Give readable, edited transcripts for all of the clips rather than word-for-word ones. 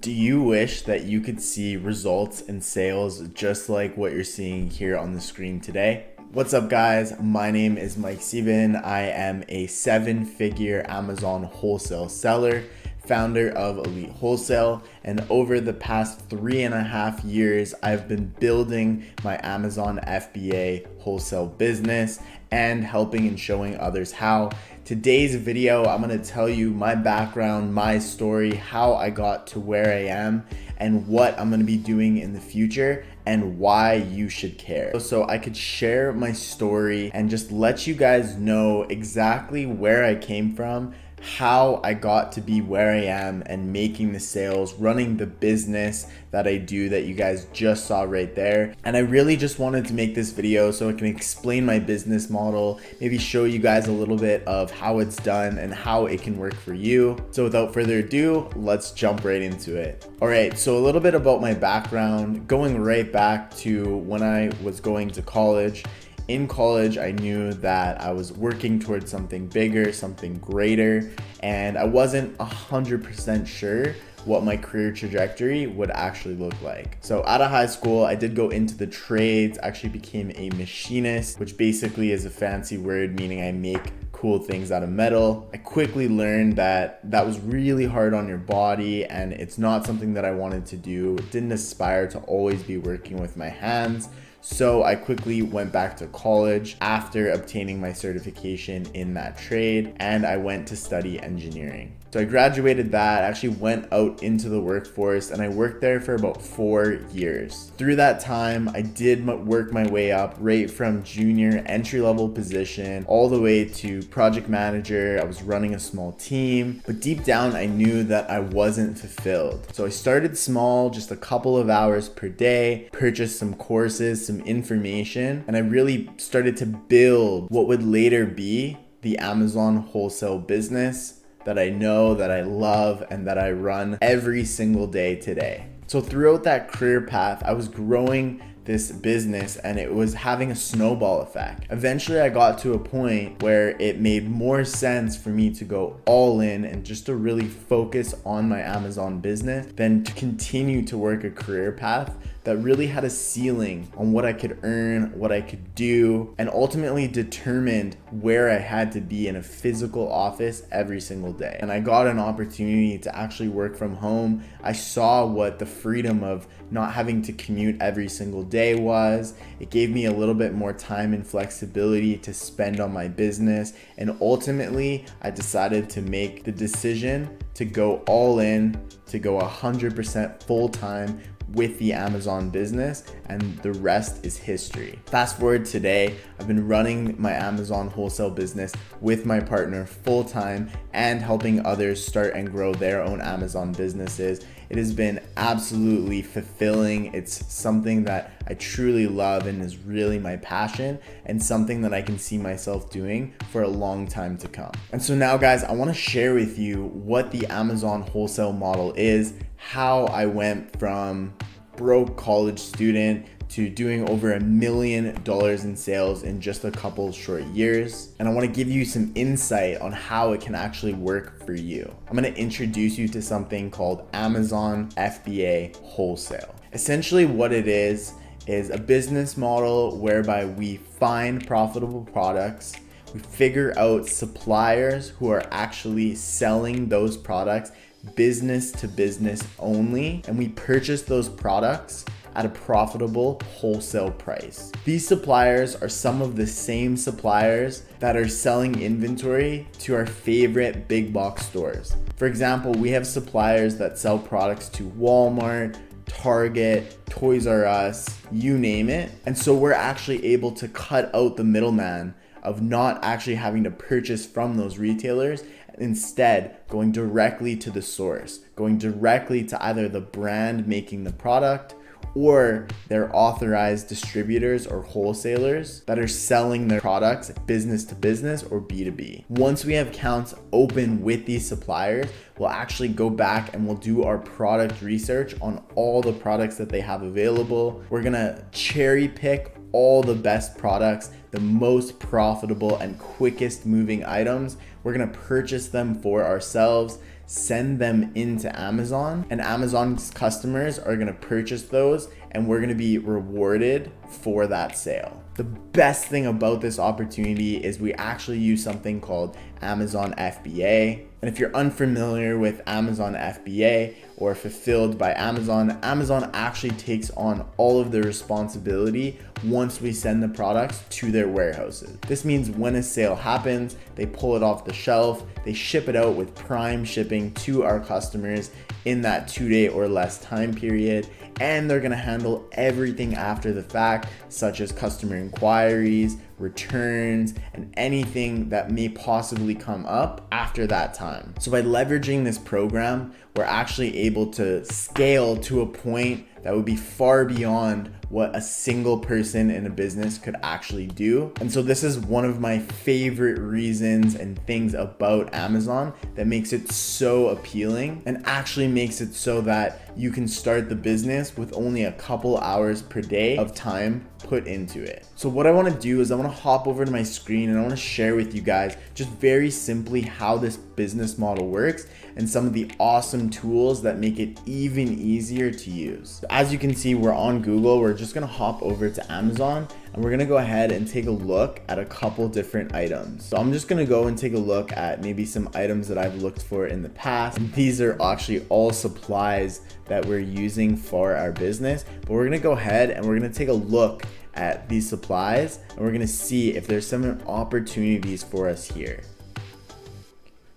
Do you wish that you could see results in sales just like what you're seeing here on the screen today? What's up guys, my name is Mike Sieben. I am a 7-figure Amazon wholesale seller, founder of Elite Wholesale, and over the past 3.5 years, I've been building my Amazon FBA wholesale business and helping and showing others how. Today's video, I'm gonna tell you my background, my story, how I got to where I am, and what I'm gonna be doing in the future, and why you should care. So I could share my story and just let you guys know exactly where I came from, how I got to be where I am and making the sales, running the business that I do that you guys just saw right there. And I really just wanted to make this video so I can explain my business model, maybe show you guys a little bit of how it's done and how it can work for you. So without further ado, let's jump right into it. All right, so a little bit about my background, going right back to when I was going to college. In college, I knew that I was working towards something bigger, something greater, and I wasn't 100% sure what my career trajectory would actually look like. So out of high school, I did go into the trades, actually became a machinist, which basically is a fancy word meaning I make cool things out of metal. I quickly learned that that was really hard on your body and it's not something that I wanted to do. Didn't aspire to always be working with my hands. So I quickly went back to college after obtaining my certification in that trade, and I went to study engineering. So I graduated that, actually went out into the workforce, and I worked there for about 4 years. Through that time, I did work my way up right from junior entry-level position all the way to project manager. I was running a small team, but deep down I knew that I wasn't fulfilled. So I started small, just a couple of hours per day, purchased some courses, some information, and I really started to build what would later be the Amazon wholesale business that I know, that I love, and that I run every single day today. So throughout that career path, I was growing this business and it was having a snowball effect. Eventually I got to a point where it made more sense for me to go all in and just to really focus on my Amazon business than to continue to work a career path that really had a ceiling on what I could earn, what I could do, and ultimately determined where I had to be in a physical office every single day. And I got an opportunity to actually work from home. I saw what the freedom of not having to commute every single day was. It gave me a little bit more time and flexibility to spend on my business. And ultimately, I decided to make the decision to go all in, to go 100% full time with the Amazon business, and the rest is history. Fast forward today, I've been running my Amazon wholesale business with my partner full time and helping others start and grow their own Amazon businesses. It has been absolutely fulfilling. It's something that I truly love and is really my passion and something that I can see myself doing for a long time to come. And so now guys, I want to share with you what the Amazon wholesale model is, how I went from broke college student to doing over $1 million in sales in just a couple short years. And I want to give you some insight on how it can actually work for you. I'm going to introduce you to something called Amazon FBA Wholesale. Essentially what it is a business model whereby we find profitable products, we figure out suppliers who are actually selling those products business to business only, and we purchase those products at a profitable wholesale price. These suppliers are some of the same suppliers that are selling inventory to our favorite big box stores. For example, we have suppliers that sell products to Walmart, Target, Toys R Us, you name it. And so we're actually able to cut out the middleman of not actually having to purchase from those retailers, instead going directly to the source, going directly to either the brand making the product or their authorized distributors or wholesalers that are selling their products business to business or B2B. Once we have accounts open with these suppliers, we'll actually go back and we'll do our product research on all the products that they have available. We're gonna cherry pick all the best products, the most profitable and quickest moving items. We're gonna purchase them for ourselves, send them into Amazon, and Amazon's customers are gonna purchase those, and we're gonna be rewarded for that sale. The best thing about this opportunity is we actually use something called Amazon FBA. And if you're unfamiliar with Amazon FBA or Fulfilled by Amazon, Amazon actually takes on all of the responsibility once we send the products to their warehouses. This means when a sale happens, they pull it off the shelf, they ship it out with prime shipping to our customers in that 2-day or less time period, and they're gonna handle everything after the fact, such as customer inquiries, returns, and anything that may possibly come up after that time. So by leveraging this program, we're actually able to scale to a point that would be far beyond what a single person in a business could actually do. And so this is one of my favorite reasons and things about Amazon that makes it so appealing and actually makes it so that you can start the business with only a couple hours per day of time put into it. So what I want to do is I want to hop over to my screen and I want to share with you guys just very simply how this business model works and some of the awesome tools that make it even easier to use. As you can see, we're on Google. We're just going to hop over to Amazon and we're going to go ahead and take a look at a couple different items. So I'm just going to go and take a look at maybe some items that I've looked for in the past. And these are actually all supplies that we're using for our business, but we're going to go ahead and we're going to take a look at these supplies and we're going to see if there's some opportunities for us here.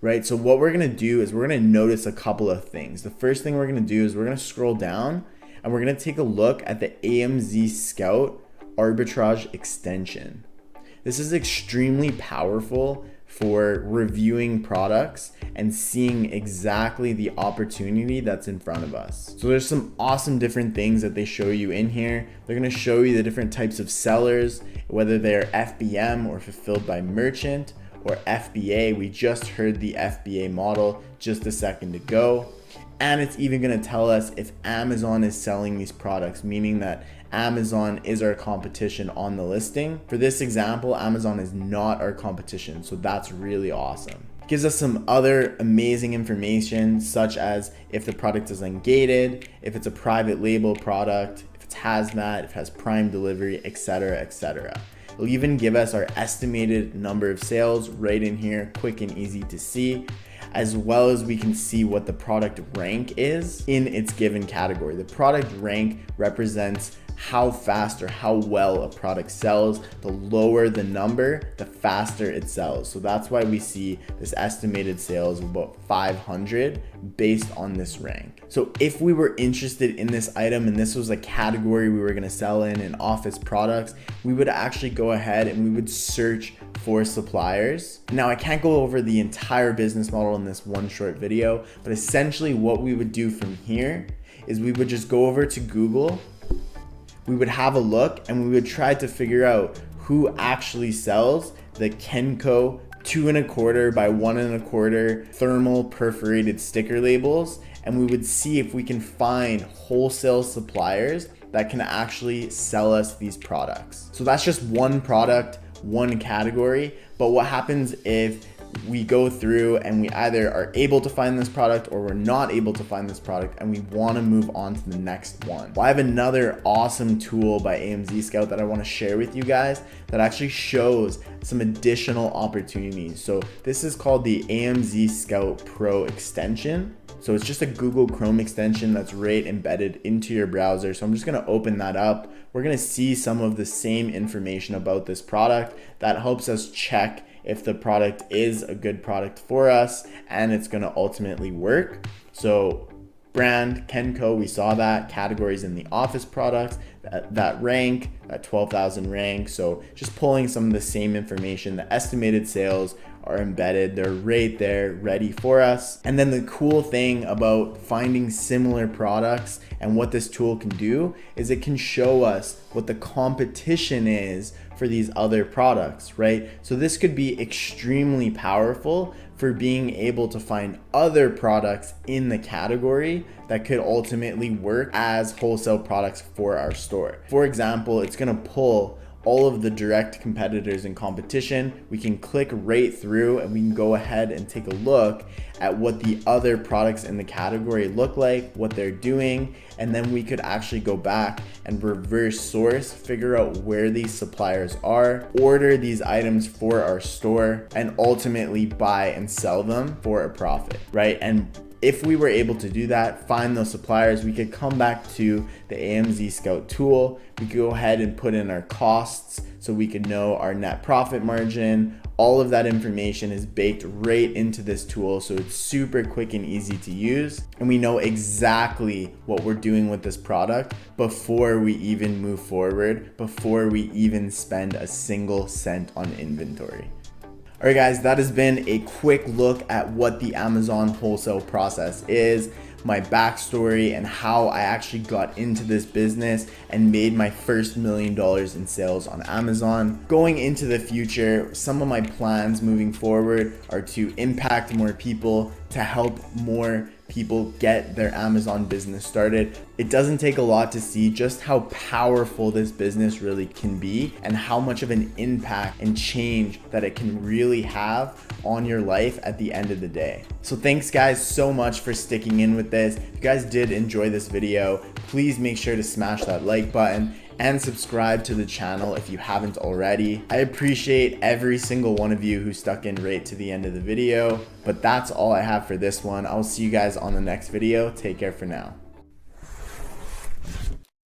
Right, so what we're going to do is we're going to notice a couple of things. The first thing we're going to do is we're going to scroll down and we're going to take a look at the AMZScout arbitrage extension. This is extremely powerful for reviewing products and seeing exactly the opportunity that's in front of us. So there's some awesome different things that they show you in here. They're going to show you the different types of sellers, whether they're FBM or fulfilled by merchant or FBA. We just heard the FBA model just a second ago. And it's even going to tell us if Amazon is selling these products, meaning that Amazon is our competition on the listing. For this example, Amazon is not our competition, so that's really awesome. It gives us some other amazing information, such as if the product is ungated, if it's a private label product, if it's hazmat, if it has prime delivery, etc., etc. It'll even give us our estimated number of sales right in here, quick and easy to see, as well as we can see what the product rank is in its given category. The product rank represents how fast or how well a product sells. The lower the number, the faster it sells. So that's why we see this estimated sales of about 500 based on this rank. So if we were interested in this item and this was a category we were going to sell in office products, we would actually go ahead and we would search for suppliers. Now I can't go over the entire business model in this one short video, but essentially what we would do from here is we would just go over to Google. We would have a look and we would try to figure out who actually sells the Kenco 2 1/4 by 1 1/4 thermal perforated sticker labels, and we would see if we can find wholesale suppliers that can actually sell us these products. So that's just one product, one category, but what happens if we go through and we either are able to find this product or we're not able to find this product and we want to move on to the next one? Well, I have another awesome tool by AMZScout that I want to share with you guys that actually shows some additional opportunities. So this is called the AMZScout Pro extension. So it's just a Google Chrome extension that's right embedded into your browser. So I'm just going to open that up. We're going to see some of the same information about this product that helps us check if the product is a good product for us and it's going to ultimately work. So brand Kenco, we saw that. Categories in the office products, that rank, that 12,000 rank. So just pulling some of the same information. The estimated sales are embedded. They're right there ready for us. And then the cool thing about finding similar products and what this tool can do is it can show us what the competition is for these other products, right? So this could be extremely powerful for being able to find other products in the category that could ultimately work as wholesale products for our store. For example, it's gonna pull all of the direct competitors in competition. We can click right through and we can go ahead and take a look at what the other products in the category look like, what they're doing, and then we could actually go back and reverse source, figure out where these suppliers are, order these items for our store, and ultimately buy and sell them for a profit, right? And if we were able to do that, find those suppliers, we could come back to the AMZScout tool. We could go ahead and put in our costs so we could know our net profit margin. All of that information is baked right into this tool, so it's super quick and easy to use. And we know exactly what we're doing with this product before we even move forward, before we even spend a single cent on inventory. All right, guys, that has been a quick look at what the Amazon wholesale process is, my backstory, and how I actually got into this business and made my first $1 million in sales on Amazon. Going into the future, some of my plans moving forward are to impact more people, to help more people get their Amazon business started. It doesn't take a lot to see just how powerful this business really can be and how much of an impact and change that it can really have on your life at the end of the day. So thanks guys so much for sticking in with this. If you guys did enjoy this video, please make sure to smash that like button and subscribe to the channel if you haven't already. I appreciate every single one of you who stuck in right to the end of the video, but that's all I have for this one. I'll see you guys on the next video. Take care for now.